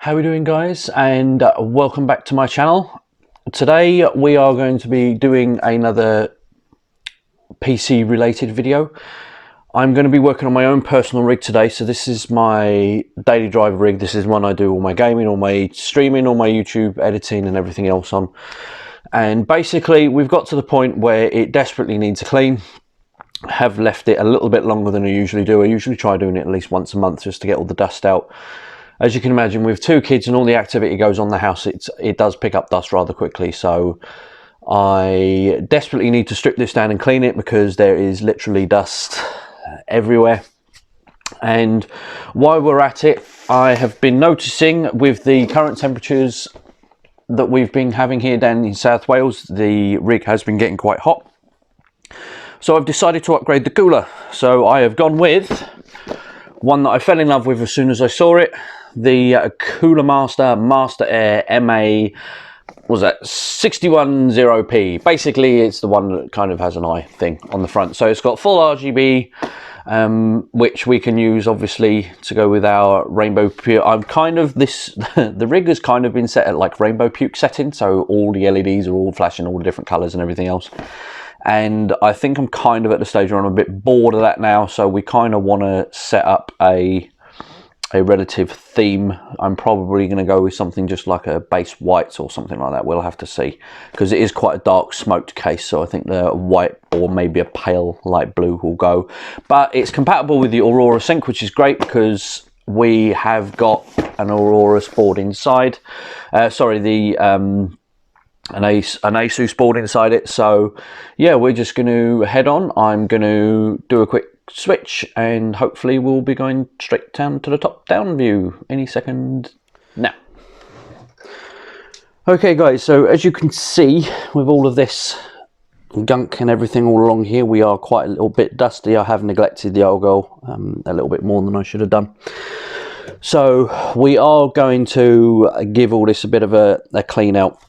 How are we doing, guys, and welcome back to my channel. Today we are going to be doing another PC related video. I'm going to be working on my own personal rig today, so this is my daily driver rig. This is one I do all my gaming, all my streaming, all my YouTube editing and everything else on. And basically we've got to the point where it desperately needs a clean. I have left it a little bit longer than I usually do. I usually try doing it at least once a month just to get all the dust out. As you can imagine, with two kids and all the activity goes on the house, it does pick up dust rather quickly. So I desperately need to strip this down and clean it because there is literally dust everywhere. And while we're at it, I have been noticing with the current temperatures that we've been having here down in South Wales, the rig has been getting quite hot. So I've decided to upgrade the cooler. So I have gone with one that I fell in love with as soon as I saw it. The Cooler Master Master Air MA, was that 610p? Basically, it's the one that kind of has an eye thing on the front. So it's got full RGB, which we can use obviously to go with our Rainbow Puke. I'm kind of the rig has kind of been set at like Rainbow Puke setting, so all the LEDs are all flashing all the different colours and everything else. And I think I'm kind of at the stage where I'm a bit bored of that now, so we kind of want to set up a relative theme. I'm probably going to go with something just like a base white or something like that. We'll have to see, because it is quite a dark smoked case, so I think the white or maybe a pale light blue will go. But it's compatible with the Aurora Sync, which is great because we have got an Aurora board inside. An Asus board inside it. So yeah, we're just going to head on. I'm going to do a quick switch and hopefully we'll be going straight down to the top down view any second now. Okay guys, so as you can see with all of this gunk and everything all along here, we are quite a little bit dusty. I have neglected the old girl a little bit more than I should have done. So we are going to give all this a bit of a clean out.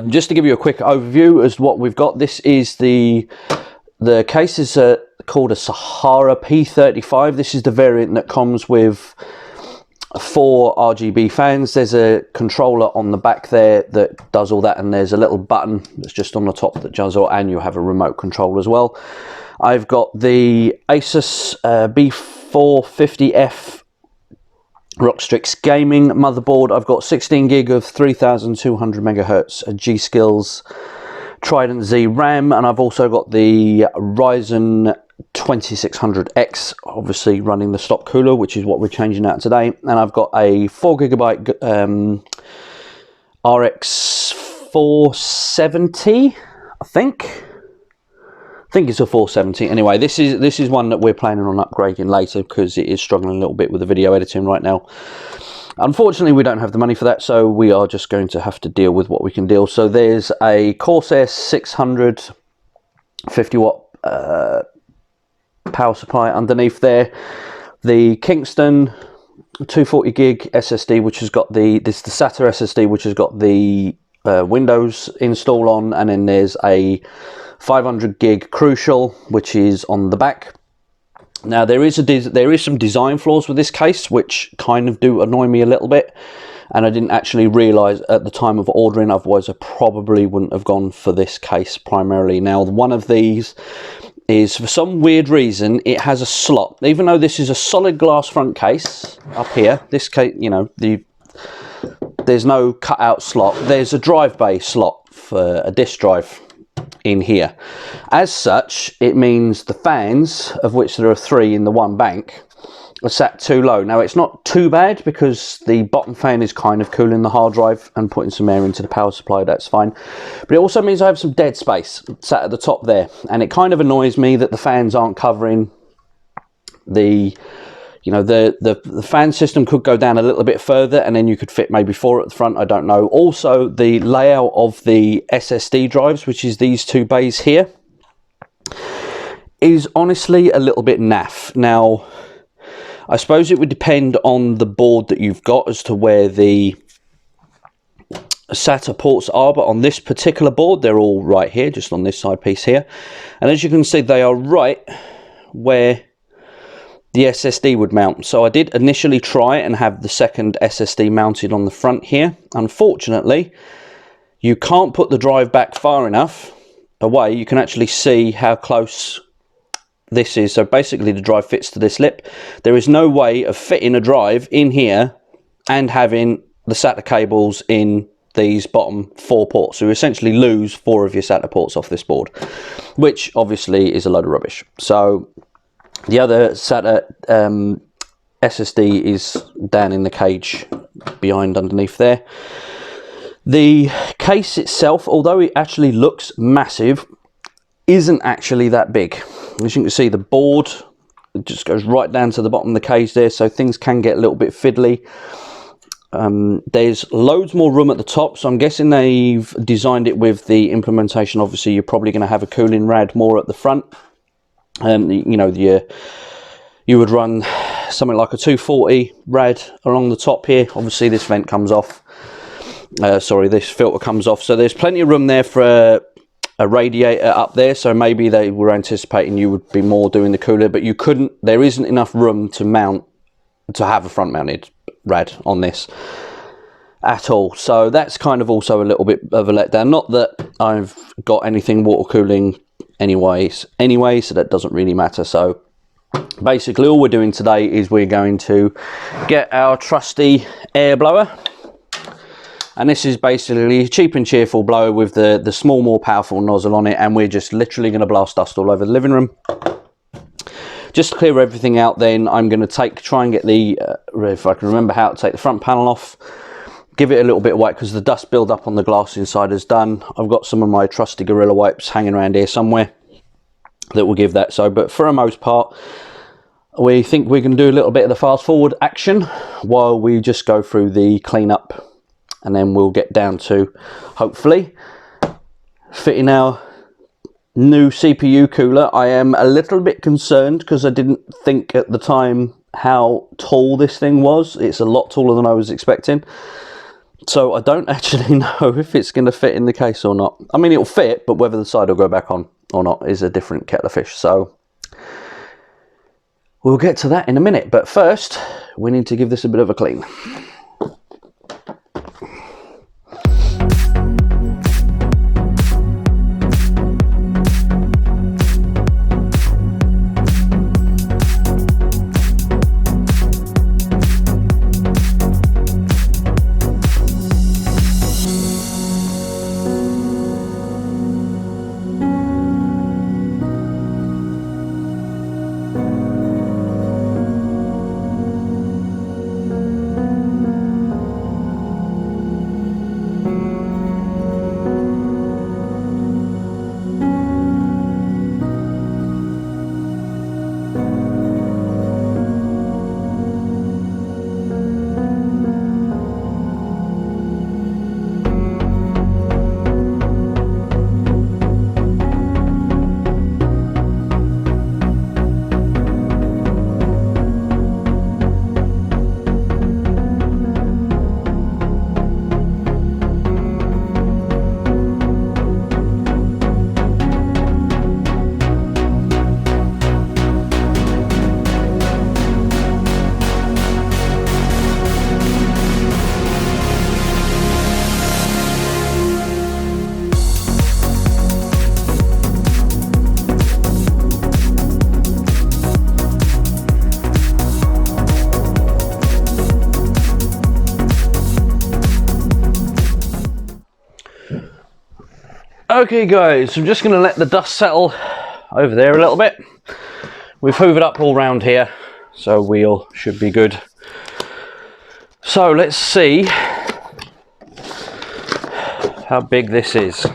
Just to give you a quick overview as to what we've got, this is the case is called a Sahara P35. This is the variant that comes with 4 RGB fans. There's a controller on the back there that does all that, and there's a little button that's just on the top that does all, and you have a remote control as well. I've got the Asus B450F Rockstrix gaming motherboard. I've got 16 gig of 3200 megahertz G-Skills Trident Z RAM, and I've also got the Ryzen 2600X, obviously running the stock cooler, which is what we're changing out today. And I've got a 4GB RX 470, I think it's a 470. Anyway, this is one that we're planning on upgrading later because it is struggling a little bit with the video editing right now. Unfortunately, we don't have the money for that, so we are just going to have to deal with what we can deal. So there's a Corsair 600 50-watt power supply underneath there. The Kingston 240 gig SSD, which has got the SATA SSD, which has got the Windows install on, and then there's a 500 gig Crucial, which is on the back. Now there is some design flaws with this case which kind of do annoy me a little bit, and I didn't actually realise at the time of ordering, otherwise I probably wouldn't have gone for this case primarily. Now one of these is, for some weird reason, it has a slot. Even though this is a solid glass front case up here, this case, you know, there's no cutout slot. There's a drive bay slot for a disk drive in here. As such, it means the fans, of which there are 3 in the one bank, are sat too low. Now it's not too bad because the bottom fan is kind of cooling the hard drive and putting some air into the power supply. That's fine, but it also means I have some dead space sat at the top there, and it kind of annoys me that the fans aren't covering the, you know, the fan system could go down a little bit further and then you could fit maybe 4 at the front, I don't know. Also, the layout of the SSD drives, which is these 2 bays here, is honestly a little bit naff. Now, I suppose it would depend on the board that you've got as to where the SATA ports are, but on this particular board, they're all right here, just on this side piece here. And as you can see, they are right where the SSD would mount. So I did initially try and have the second SSD mounted on the front here. Unfortunately, you can't put the drive back far enough away. You can actually see how close this is. So basically the drive fits to this lip. There is no way of fitting a drive in here and having the SATA cables in these bottom 4 ports. So you essentially lose 4 of your SATA ports off this board, which obviously is a load of rubbish. So the other SATA SSD is down in the cage behind underneath there. The case itself, although it actually looks massive, isn't actually that big. As you can see, the board just goes right down to the bottom of the cage there, so things can get a little bit fiddly. There's loads more room at the top, so I'm guessing they've designed it with the implementation. Obviously, you're probably going to have a cooling rad more at the front. You know, you would run something like a 240 rad along the top here. Obviously, this vent comes off. Sorry, this filter comes off. So there's plenty of room there for a radiator up there. So maybe they were anticipating you would be more doing the cooler, but you couldn't. There isn't enough room to have a front mounted rad on this at all. So that's kind of also a little bit of a letdown. Not that I've got anything water cooling anyway, so that doesn't really matter. So basically all we're doing today is we're going to get our trusty air blower, and this is basically a cheap and cheerful blower with the small, more powerful nozzle on it, and we're just literally going to blast dust all over the living room. Just to clear everything out, then I'm going to try and get the, if I can remember how to take the front panel off, give it a little bit of wipe because the dust build up on the glass inside is done. I've got some of my trusty Gorilla wipes hanging around here somewhere that will give that. So, but for the most part, we think we can do a little bit of the fast forward action while we just go through the cleanup, and then we'll get down to hopefully fitting our new CPU cooler. I am a little bit concerned because I didn't think at the time how tall this thing was. It's a lot taller than I was expecting. So I don't actually know if it's going to fit in the case or not. I mean, it'll fit, but whether the side will go back on or not is a different kettle of fish. So we'll get to that in a minute. But first, we need to give this a bit of a clean. Okay guys, I'm just going to let the dust settle over there a little bit. We've hoovered up all round here, so we all should be good. So let's see how big this is.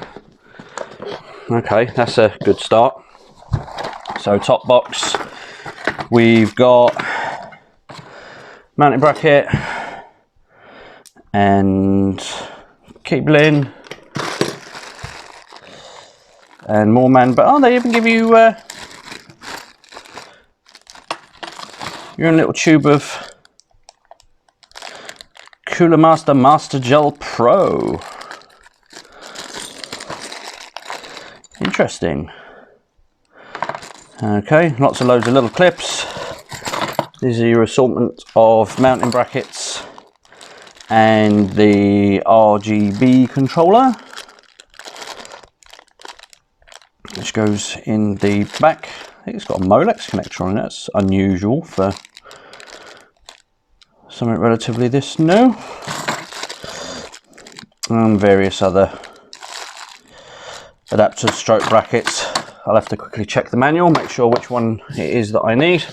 Okay, that's a good start. So top box, we've got mounting bracket and cabling. And more but they even give you your own little tube of Cooler Master Master Gel Pro. Interesting. Okay, lots of loads of little clips. These are your assortment of mounting brackets and the RGB controller, which goes in the back. I think it's got a Molex connector on it. That's unusual for something relatively this new. And various other adapters stroke brackets. I'll have to quickly check the manual, make sure which one it is that I need.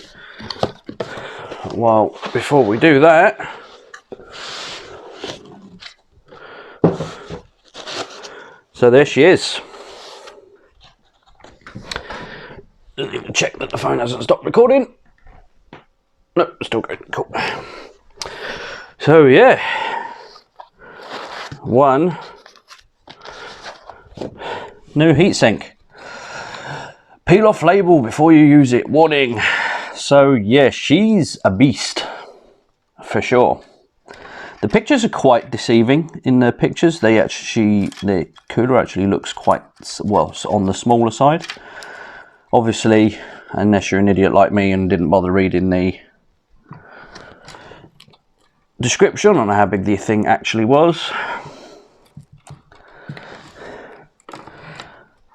Well, before we do that, so there she is. Just need to check that the phone hasn't stopped recording. No, still going. Cool. So yeah, one new heatsink. Peel off label before you use it. Warning. So yeah, she's a beast for sure. The pictures are quite deceiving. In the pictures, the cooler actually looks quite, well, on the smaller side. Obviously, unless you're an idiot like me and didn't bother reading the description on how big the thing actually was.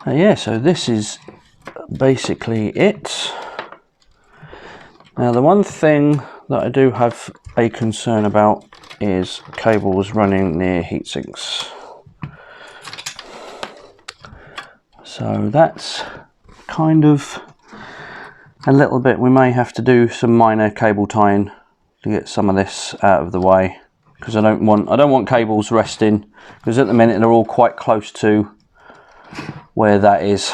Yeah, so this is basically it. Now the one thing that I do have a concern about is cables running near heat sinks. So that's kind of a little bit, we may have to do some minor cable tying to get some of this out of the way, because I don't want cables resting, because at the minute they're all quite close to where that is.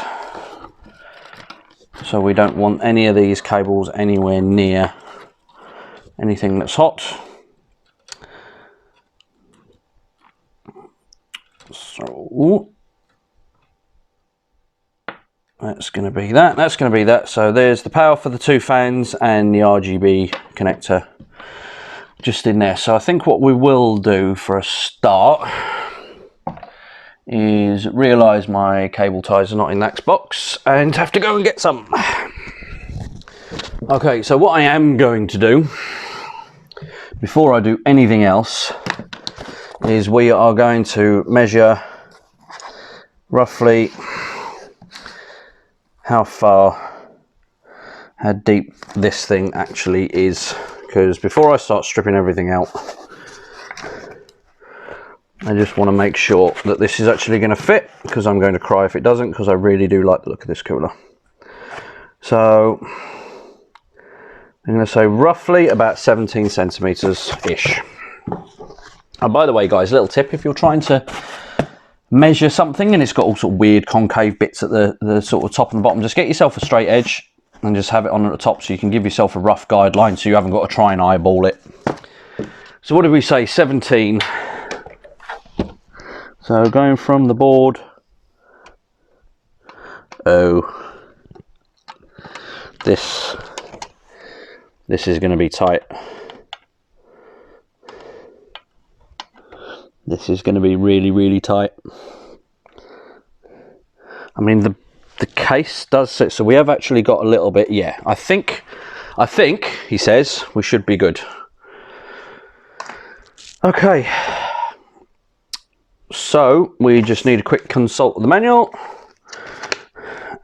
So we don't want any of these cables anywhere near anything that's hot. So that's going to be that. That's going to be that. So there's the power for the two fans and the RGB connector just in there. So I think what we will do for a start is realise my cable ties are not in that box and have to go and get some. Okay, so what I am going to do before I do anything else is we are going to measure roughly how deep this thing actually is, because before I start stripping everything out, I just want to make sure that this is actually going to fit, because I'm going to cry if it doesn't, because I really do like the look of this cooler. So I'm going to say roughly about 17 centimeters ish. And by the way guys, little tip, if you're trying to measure something and it's got all sort of weird concave bits at the sort of top and the bottom, just get yourself a straight edge and just have it on at the top, so you can give yourself a rough guideline, so you haven't got to try and eyeball it. So what did we say, 17? So going from the board, this is going to be tight. This is going to be really, really tight. I mean, the case does sit, so we have actually got a little bit, yeah, I think, he says, we should be good. Okay. So we just need a quick consult of the manual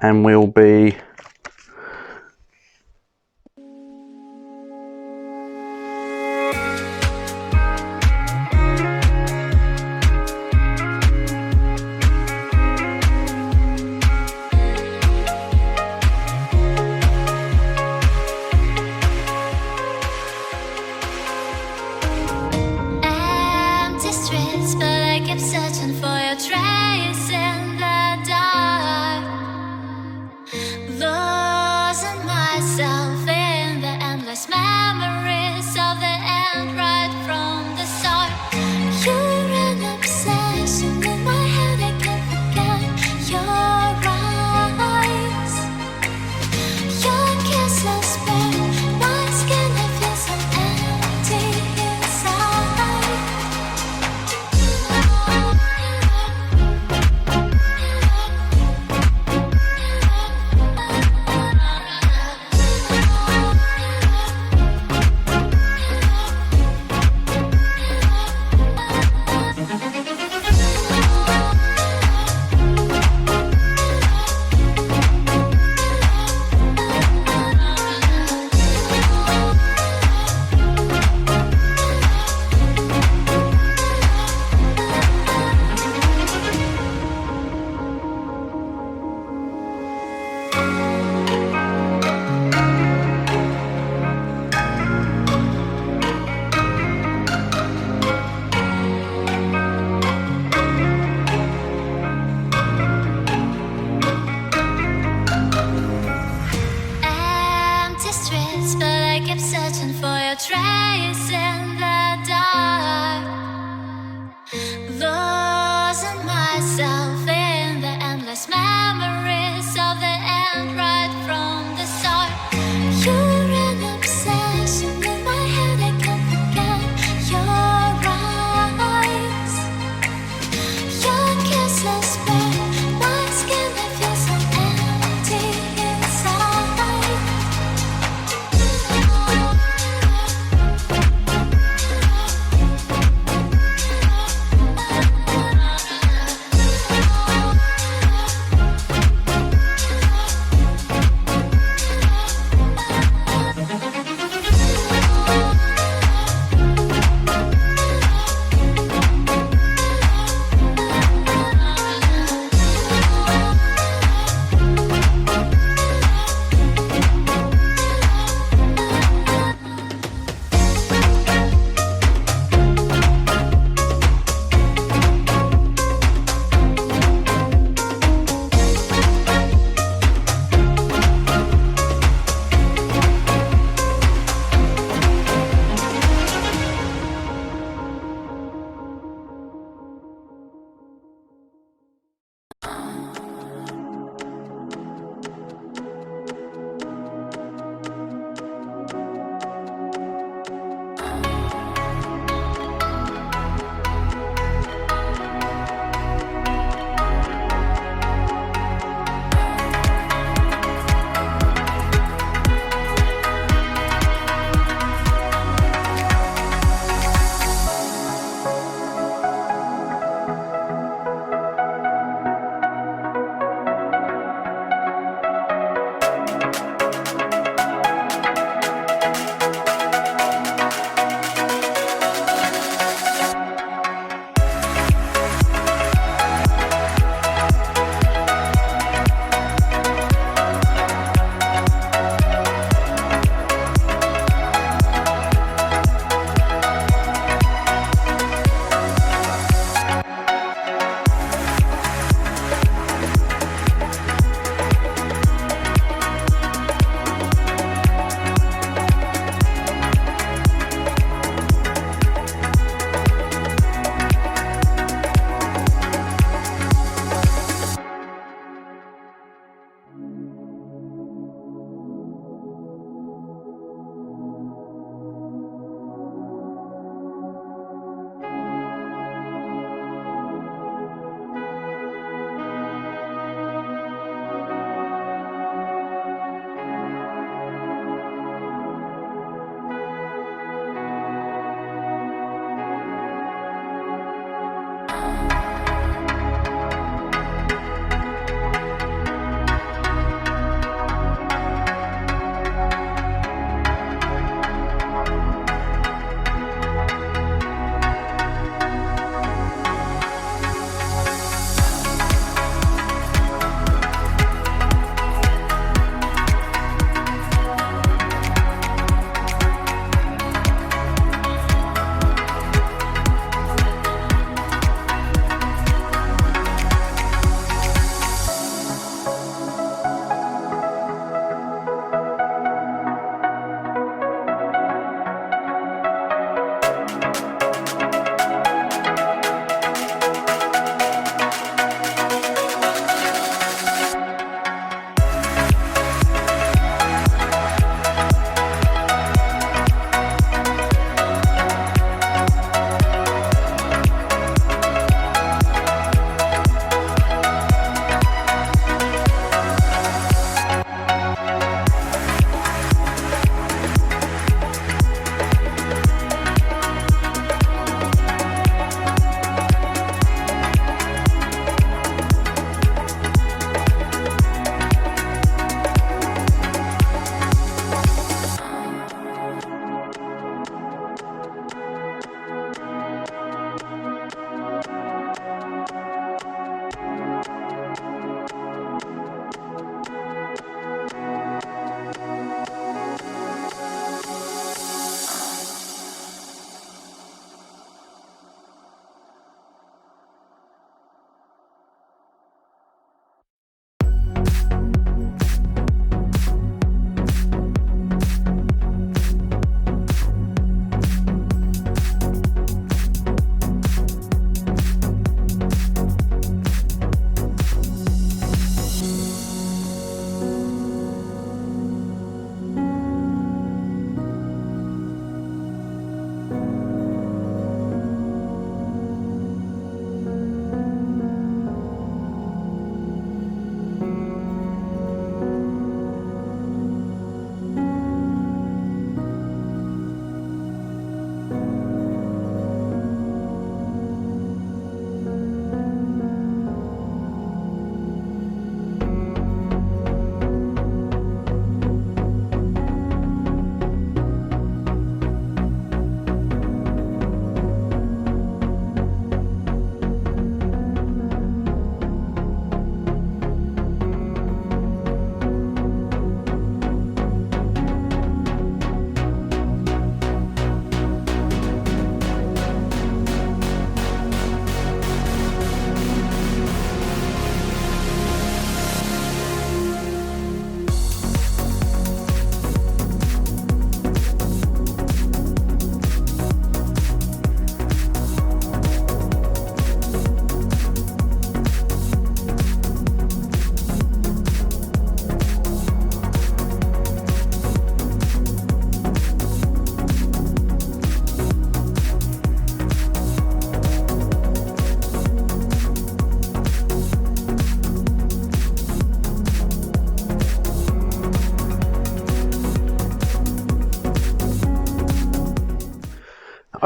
and we'll be searching for your trace in the dark.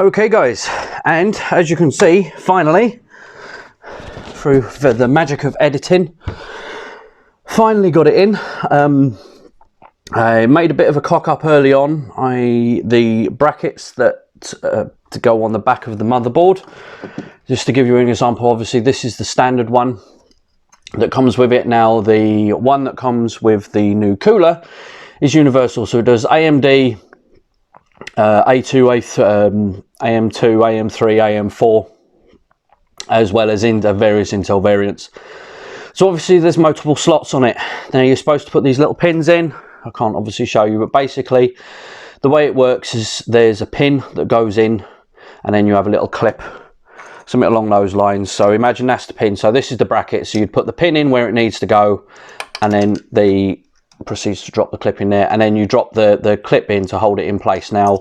Okay guys, and as you can see, finally, through the magic of editing, finally got it in. I made a bit of a cock up early on. The brackets that to go on the back of the motherboard, just to give you an example, obviously this is the standard one that comes with it. Now the one that comes with the new cooler is universal, so it does AMD, AM2, AM3, AM4, as well as in various Intel variants. So obviously there's multiple slots on it. Now you're supposed to put these little pins in. I can't obviously show you, but basically the way it works is there's a pin that goes in, and then you have a little clip, something along those lines. So imagine that's the pin. So this is the bracket. So you'd put the pin in where it needs to go, and then the proceeds to drop the clip in there, and then you drop the clip in to hold it in place. Now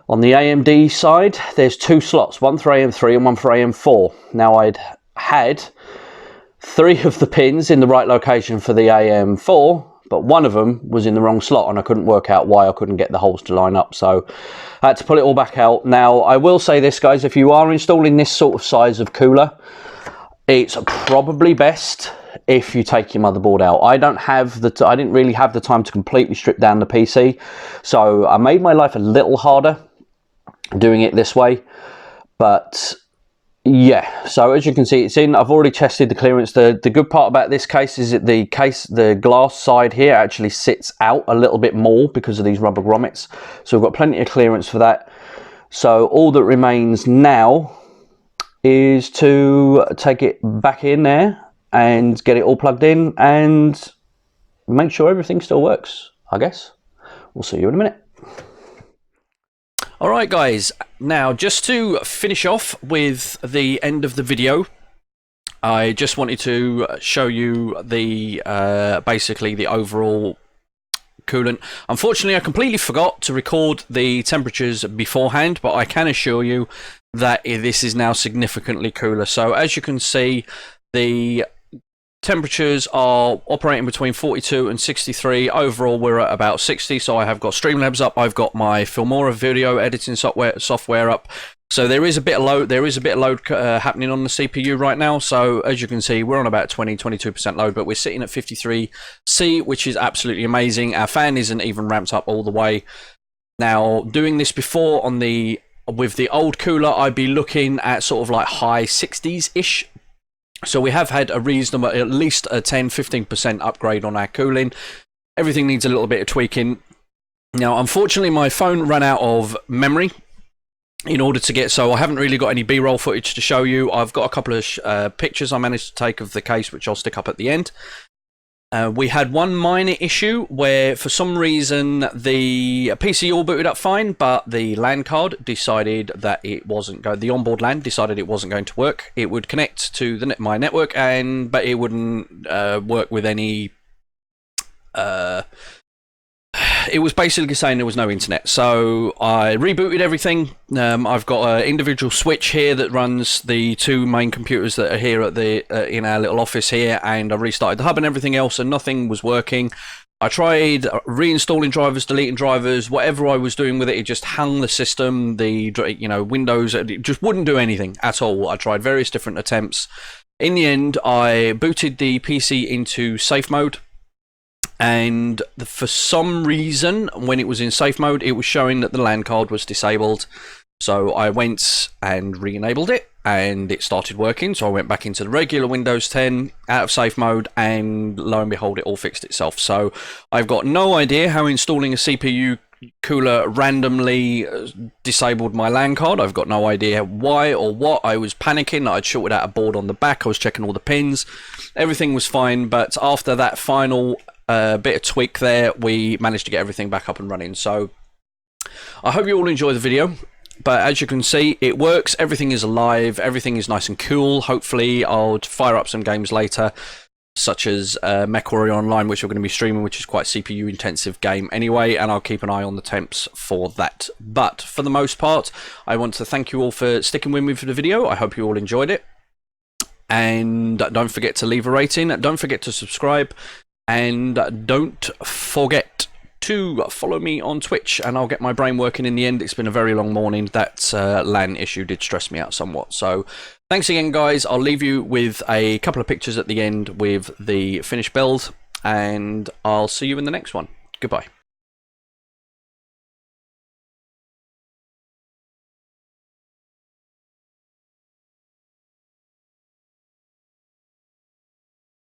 on the AMD side, there's two slots, one for AM3 and one for AM4. Now I'd had 3 of the pins in the right location for the AM4, but one of them was in the wrong slot, and I couldn't work out why I couldn't get the holes to line up, so I had to pull it all back out. Now I will say this guys, if you are installing this sort of size of cooler, it's probably best if you take your motherboard out. I didn't really have the time to completely strip down the PC, so I made my life a little harder doing it this way. But yeah, so as you can see, it's in. I've already tested the clearance. The good part about this case is that the glass side here actually sits out a little bit more because of these rubber grommets, so we've got plenty of clearance for that. So all that remains now is to take it back in there and get it all plugged in and make sure everything still works, I guess. We'll see you in a minute. Alright guys, now just to finish off with the end of the video, I just wanted to show you the basically the overall coolant. Unfortunately, I completely forgot to record the temperatures beforehand, but I can assure you that this is now significantly cooler. So as you can see, the temperatures are operating between 42 and 63. Overall, we're at about 60. So I have got Streamlabs up. I've got my Filmora video editing software up. So there is a bit of load. There is a bit of load happening on the CPU right now. So as you can see, we're on about 22% load, but we're sitting at 53C, which is absolutely amazing. Our fan isn't even ramped up all the way. Now, doing this before with the old cooler, I'd be looking at sort of like high 60s-ish. So we have had a reasonable, at least a 10-15% upgrade on our cooling. Everything needs a little bit of tweaking. Now, unfortunately, my phone ran out of memory in order to get, so I haven't really got any B-roll footage to show you. I've got a couple of pictures I managed to take of the case, which I'll stick up at the end. We had one minor issue where, for some reason, the PC all booted up fine, but the LAN card decided that it wasn't going. The onboard LAN decided it wasn't going to work. It would connect to my network, but it wouldn't work with any. It was basically saying there was no internet, so I rebooted everything. I've got an individual switch here that runs the 2 main computers that are here at in our little office here, and I restarted the hub and everything else, and nothing was working. I tried reinstalling drivers, deleting drivers, whatever I was doing with it, it just hung the system. Windows, it just wouldn't do anything at all. I tried various different attempts. In the end, I booted the PC into safe mode. And for some reason, when it was in safe mode, it was showing that the LAN card was disabled. So I went and re-enabled it, and it started working. So I went back into the regular Windows 10, out of safe mode, and lo and behold, it all fixed itself. So I've got no idea how installing a CPU cooler randomly disabled my LAN card. I've got no idea why or what. I was panicking. I'd shorted out a board on the back. I was checking all the pins. Everything was fine, but after that final bit of tweak there, we managed to get everything back up and running. So I hope you all enjoy the video, but as you can see, it works. Everything is alive, everything is nice and cool. Hopefully I'll fire up some games later, such as MechWarrior Online, which we're going to be streaming, which is quite CPU intensive game anyway, and I'll keep an eye on the temps for that. But for the most part, I want to thank you all for sticking with me for the video. I hope you all enjoyed it, and don't forget to leave a rating, don't forget to subscribe, and don't forget to follow me on Twitch, and I'll get my brain working in the end. It's been a very long morning. That LAN issue did stress me out somewhat. So thanks again, guys. I'll leave you with a couple of pictures at the end with the finished build, and I'll see you in the next one. Goodbye.